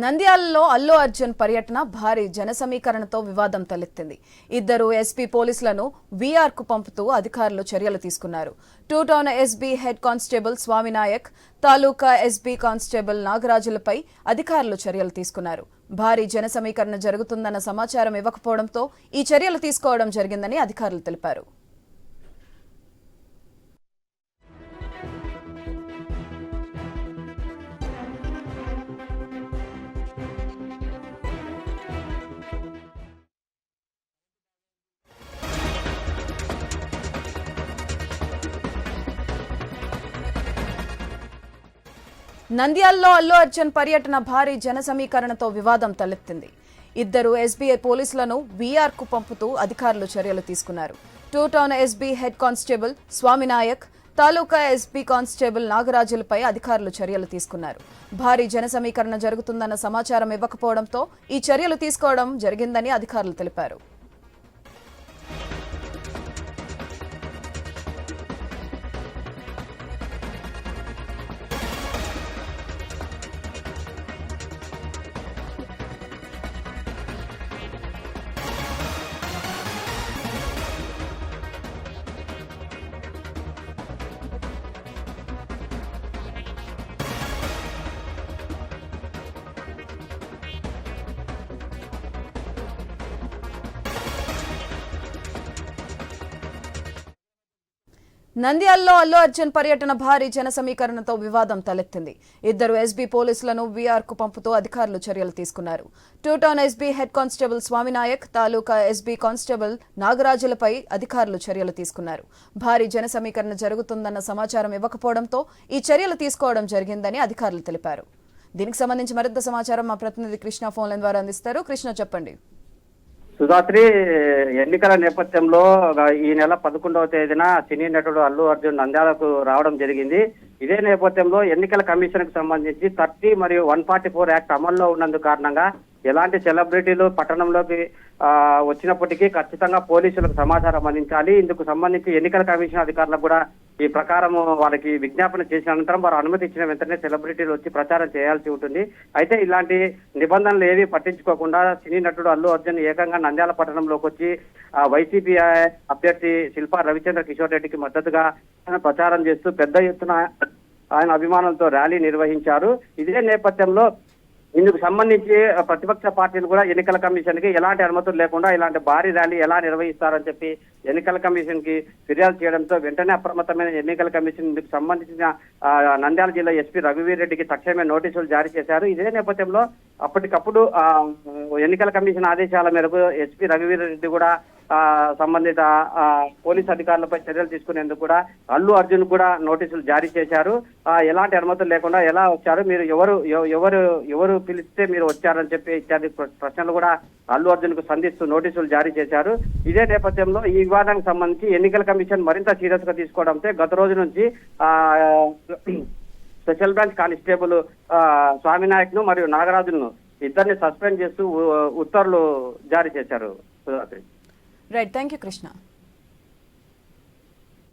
నంద్యాలలో అల్లు అర్జున్ పర్యటన భారీ జనసమీకరణతో వివాదం తలెత్తింది. ఇద్దరు ఎస్పీ పోలీసులను వీఆర్కు పంపుతూ అధికారులు చర్యలు తీసుకున్నారు. Two town SB head constable Swaminayak, taluka SB constable నాగరాజులపై అధికారులు చర్యలు తీసుకున్నారు. భారీ జనసమీకరణ జరుగుతుందన్న సమాచారం ఇవ్వకపోవడంతో ఈ చర్యలు తీసుకోవడం జరిగిందని అధికారులు తెలిపారు. నంద్యాలలో అల్లు అర్జున్ పర్యటన భారీ జనసమీకరణతో వివాదం తలెత్తింది. ఇద్దరు ఎస్బీఐ పోలీసులను వీఆర్కు పంపుతూ అధికారులు చర్యలు తీసుకున్నారు. Two town SB head constable Swaminayak, taluka SB constable నాగరాజులపై అధికారులు చర్యలు తీసుకున్నారు. భారీ జనసమీకరణ జరుగుతుందన్న సమాచారం ఇవ్వకపోవడంతో ఈ చర్యలు తీసుకోవడం జరిగిందని అధికారులు తెలిపారు. నంద్యాలలో అల్లు అర్జున్ పర్యటన భారీ జనసమీకరణతో వివాదం తలెత్తింది. ఇద్దరు ఎస్బీ పోలీసులను వీఆర్కు పంపుతూ అధికారులు చర్యలు తీసుకున్నారు. Two town SB head constable Swaminayak, taluka SB constable నాగరాజులపై అధికారులు చర్యలు తీసుకున్నారు. భారీ జనసమీకరణ జరుగుతుందన్న సమాచారం ఇవ్వకపోవడంతో ఈ చర్యలు తీసుకోవడం జరిగిందని అధికారులు తెలిపారు. దీనికి సంబంధించి మరింత సమాచారం మా ప్రతినిధి కృష్ణ ఫోన్ లైన్ ద్వారా అందిస్తారు. కృష్ణ, చెప్పండి. సుధాత్రి, ఎన్నికల నేపథ్యంలో ఈ నెల 11వ తేదీన సినీ నటుడు అల్లు అర్జున్ నంద్యాలకు రావడం జరిగింది. ఇదే నేపథ్యంలో ఎన్నికల కమిషన్ కు సంబంధించి 30 మరియు 144 యాక్ట్ అమల్లో ఉన్నందు కారణంగా ఎలాంటి సెలబ్రిటీలు పట్టణంలోకి వచ్చినప్పటికీ ఖచ్చితంగా పోలీసులకు సమాచారం అందించాలి. ఇందుకు సంబంధించి ఎన్నికల కమిషన్ అధికారులకు కూడా ఈ ప్రకారం వాళ్ళకి విజ్ఞాపన చేసిన అనంతరం వారు అనుమతి ఇచ్చిన వెంటనే సెలబ్రిటీలు వచ్చి ప్రచారం చేయాల్సి ఉంటుంది. అయితే ఇలాంటి నిబంధనలు ఏవి పట్టించుకోకుండా సినీ నటుడు అల్లు అర్జున్ ఏకంగా నంద్యాల పట్టణంలోకి వచ్చి వైసీపీ అభ్యర్థి శిల్పా రవిచంద్ర కిషోర్ రెడ్డికి మద్దతుగా ప్రచారం చేస్తూ పెద్ద ఎత్తున ఆయన అభిమానులతో ర్యాలీ నిర్వహించారు. ఇదే నేపథ్యంలో ఇందుకు సంబంధించి ప్రతిపక్ష పార్టీలు కూడా ఎన్నికల కమిషన్ కి ఎలాంటి అనుమతులు లేకుండా ఇలాంటి భారీ ర్యాలీ ఎలా నిర్వహిస్తారని చెప్పి ఎన్నికల కమిషన్ కి ఫిర్యాదు చేయడంతో వెంటనే అప్రమత్తమైన ఎన్నికల కమిషన్ ఇందుకు సంబంధించిన నంద్యాల జిల్లా ఎస్పీ రఘువీర్ రెడ్డికి తక్షణమే నోటీసులు జారీ చేశారు. ఇదే నేపథ్యంలో అప్పటికప్పుడు ఎన్నికల కమిషన్ ఆదేశాల మేరకు ఎస్పీ రఘువీర్ రెడ్డి కూడా సంబంధిత పోలీస్ అధికారులపై చర్యలు తీసుకునేందుకు కూడా అల్లు అర్జున్ కూడా నోటీసులు జారీ చేశారు. ఎలాంటి అనుమతులు లేకుండా ఎలా వచ్చారు, మీరు ఎవరు పిలిస్తే మీరు వచ్చారని చెప్పి ఇత్యాది ప్రశ్నలు కూడా అల్లు అర్జున్ కు సంధిస్తూ నోటీసులు జారీ చేశారు. ఇదే నేపథ్యంలో ఈ వివాదానికి సంబంధించి ఎన్నికల కమిషన్ మరింత సీరియస్ గా తీసుకోవడంతో గత రోజు నుంచి స్పెషల్ బ్రాంచ్ కానిస్టేబుల్ స్వామినాయక్ ను మరియు నాగరాజును ఇద్దరిని సస్పెండ్ చేస్తూ ఉత్తర్వులు జారీ చేశారు. Right, thank you Krishna.